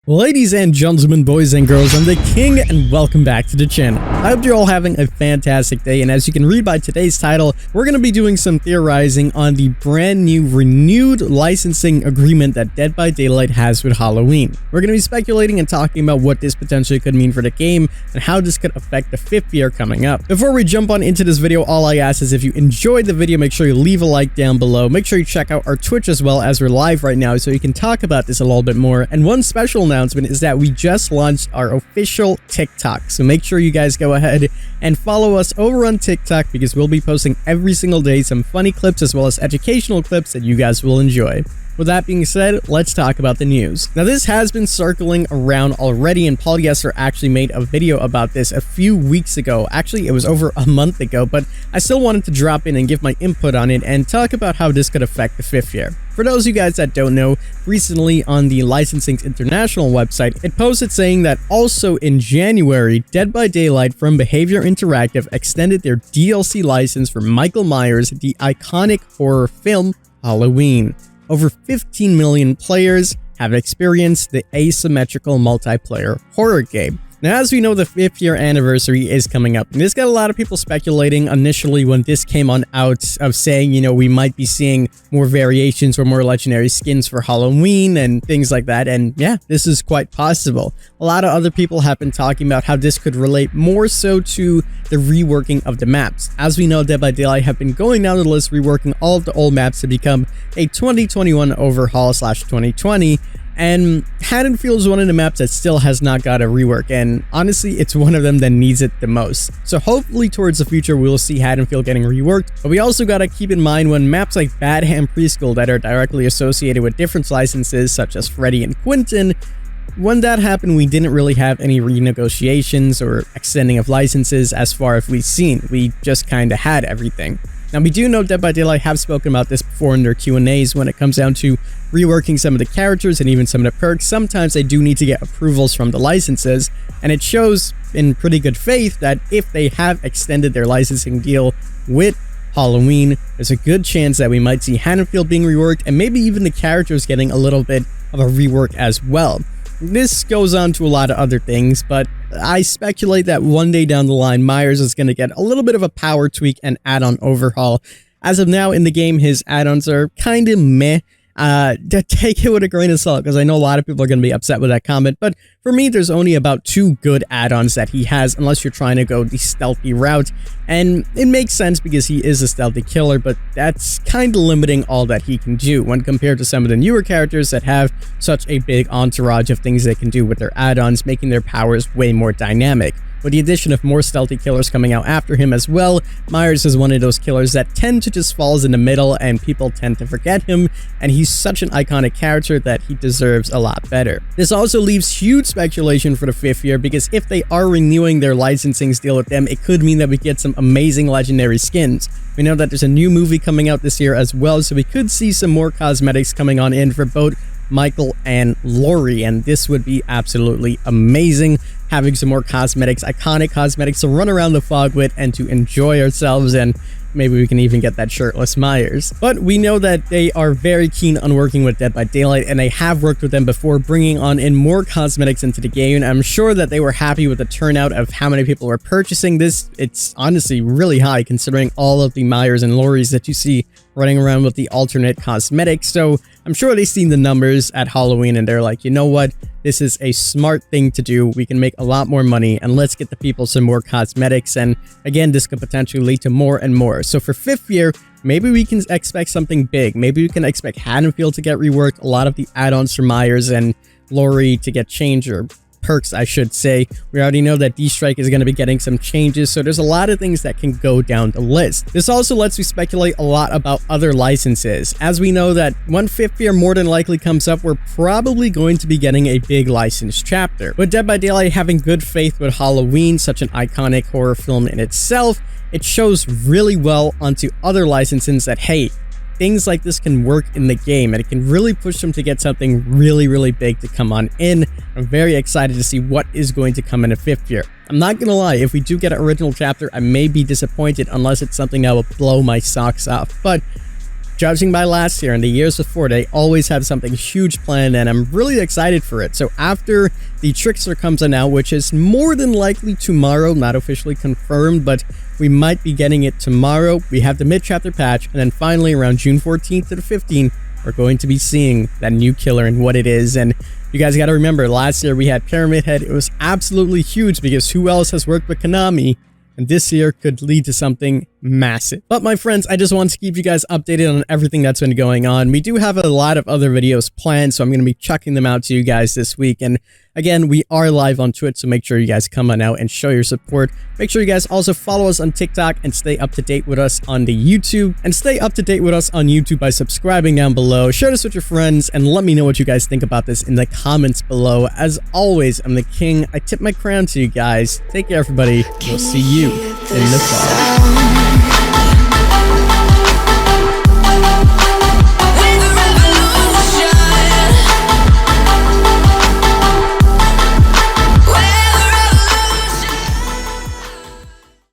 Ladies and gentlemen, boys and girls, I'm the King and welcome back to the channel. I hope you're all having a fantastic day, and as you can read by today's title, we're going to be doing some theorizing on the brand new renewed licensing agreement that Dead by Daylight has with Halloween. We're going to be speculating and talking about what this potentially could mean for the game and how this could affect the 5th year coming up. Before we jump on into this video, all I ask is if you enjoyed the video, make sure you leave a like down below. Make sure you check out our Twitch as well, as we're live right now, so you can talk about this a little bit more. And one special announcement is that we just launched our official TikTok, so make sure you guys go ahead and follow us over on TikTok, because we'll be posting every single day some funny clips as well as educational clips that you guys will enjoy. With that being said, let's talk about the news. Now, this has been circling around already, and Polyester actually made a video about this a few weeks ago. Actually, it was over a month ago, but I still wanted to drop in and give my input on it and talk about how this could affect the 5th year. For those of you guys that don't know, recently on the Licensing's International website, it posted saying that also in January, Dead by Daylight from Behavior Interactive extended their DLC license for Michael Myers, the iconic horror film Halloween. Over 15 million players have experienced the asymmetrical multiplayer horror game. Now, as we know, the 5th year anniversary is coming up, and this got a lot of people speculating initially when this came on out of saying, you know, we might be seeing more variations or more legendary skins for Halloween and things like that. And yeah, this is quite possible. A lot of other people have been talking about how this could relate more so to the reworking of the maps. As we know, Dead by Daylight have been going down the list, reworking all of the old maps to become a 2021 overhaul / 2020. And Haddonfield is one of the maps that still has not got a rework, and honestly, it's one of them that needs it the most. So hopefully towards the future, we'll see Haddonfield getting reworked, but we also gotta keep in mind when maps like Bad Ham Preschool that are directly associated with different licenses such as Freddy and Quentin, when that happened, we didn't really have any renegotiations or extending of licenses as far as we've seen. We just kinda had everything. Now, we do know Dead by Daylight have spoken about this before in their Q&As when it comes down to reworking some of the characters and even some of the perks. Sometimes they do need to get approvals from the licenses, and it shows in pretty good faith that if they have extended their licensing deal with Halloween, there's a good chance that we might see Haddonfield being reworked and maybe even the characters getting a little bit of a rework as well. This goes on to a lot of other things, but I speculate that one day down the line, Myers is going to get a little bit of a power tweak and add-on overhaul. As of now in the game, his add-ons are kind of meh. Take it with a grain of salt, because I know a lot of people are going to be upset with that comment, but for me, there's only about 2 good add-ons that he has, unless you're trying to go the stealthy route, and it makes sense because he is a stealthy killer, but that's kind of limiting all that he can do when compared to some of the newer characters that have such a big entourage of things they can do with their add-ons, making their powers way more dynamic. With the addition of more stealthy killers coming out after him as well, Myers is one of those killers that tend to just falls in the middle and people tend to forget him, and he's such an iconic character that he deserves a lot better. This also leaves huge speculation for the 5th year, because if they are renewing their licensing deal with them, it could mean that we get some amazing legendary skins. We know that there's a new movie coming out this year as well, so we could see some more cosmetics coming on in for both Michael and Laurie, and this would be absolutely amazing, having some more cosmetics, iconic cosmetics to run around the fog with and to enjoy ourselves, and maybe we can even get that shirtless Myers. But we know that they are very keen on working with Dead by Daylight, and they have worked with them before, bringing on in more cosmetics into the game, and I'm sure that they were happy with the turnout of how many people were purchasing this. It's honestly really high considering all of the Myers and Lauries that you see running around with the alternate cosmetics, so I'm sure they've seen the numbers at Halloween and they're like, you know what, this is a smart thing to do, we can make a lot more money, and let's get the people some more cosmetics, and again, this could potentially lead to more and more. So for 5th year, maybe we can expect something big. Maybe we can expect Haddonfield to get reworked, a lot of the add-ons for Myers and Laurie to get changed, or perks, I should say. We already know that D-Strike is going to be getting some changes, so there's a lot of things that can go down the list. This also lets me speculate a lot about other licenses. As we know that when 5th year more than likely comes up, we're probably going to be getting a big license chapter. With Dead by Daylight having good faith with Halloween, such an iconic horror film in itself, it shows really well onto other licenses that, hey, things like this can work in the game, and it can really push them to get something really big to come on in. I'm very excited to see what is going to come in a 5th year. I'm not gonna lie, if we do get an original chapter, I may be disappointed unless it's something that will blow my socks off. But Judging by last year and the years before, they always have something huge planned, and I'm really excited for it. So after the Trickster comes in now, which is more than likely tomorrow, not officially confirmed, but we might be getting it tomorrow. We have the mid-chapter patch, and then finally around June 14th to the 15th, we're going to be seeing that new killer and what it is. And you guys got to remember, last year we had Pyramid Head. It was absolutely huge because who else has worked with Konami? And this year could lead to something massive. But my friends, I just want to keep you guys updated on everything that's been going on. We do have a lot of other videos planned, so I'm going to be chucking them out to you guys this week. And again, we are live on Twitch, so make sure you guys come on out and show your support. Make sure you guys also follow us on TikTok and stay up to date with us on the YouTube. And stay up to date with us on YouTube by subscribing down below. Share this with your friends and let me know what you guys think about this in the comments below. As always, I'm the king. I tip my crown to you guys. Take care, everybody. We'll see you in the fall.